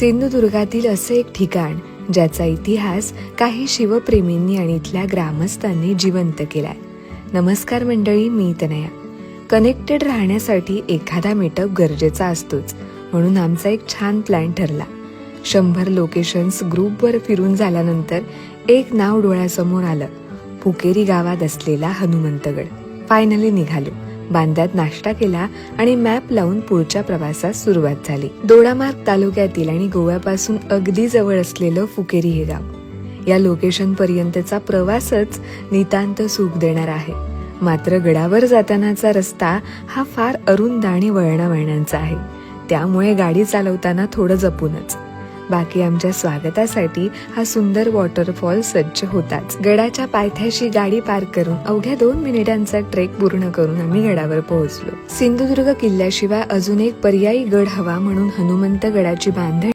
सिंधुदुर्गातील असे एक ठिकाण ज्याचा इतिहास काही शिवप्रेमींनी आणि इथल्या ग्रामस्थांनी जिवंत केलाय. नमस्कार मंडळी, मी तनया. कनेक्टेड राहण्यासाठी एखादा मीटअप गरजेचा असतोच, म्हणून आमचा एक छान प्लॅन ठरला. 100 लोकेशन्स ग्रुपवर फिरून झाल्यानंतर एक नाव डोळ्यासमोर आलं. पुकेरी गावात असलेला हनुमंतगड. फायनली निघालो. बांद्यात नाश्ता केला आणि मॅप लावून पुढच्या प्रवासास सुरुवात झाली. दोडामार्ग तालुक्यातील आणि गोव्यापासून अगदी जवळ असलेलं फुकेरी हे गाव. या लोकेशन पर्यंतचा प्रवासच नितांत सुख देणार आहे. मात्र गडावर जातानाचा रस्ता हा फार अरुंद आणि वळणावळणांचा आहे, त्यामुळे गाडी चालवताना थोडं जपूनच. बाकी आमच्या स्वागतासाठी हा सुंदर वॉटरफॉल सज्ज होताच. गडाच्या पायथ्याशी गाडी पार्क करून अवघ्या 2 मिनिटांचा ट्रेक पूर्ण करून आम्ही गडावर पोहोचलो. सिंधुदुर्ग किल्ल्याशिवाय अजून एक पर्यायी गड हवा म्हणून हनुमंत गडाची बांधणी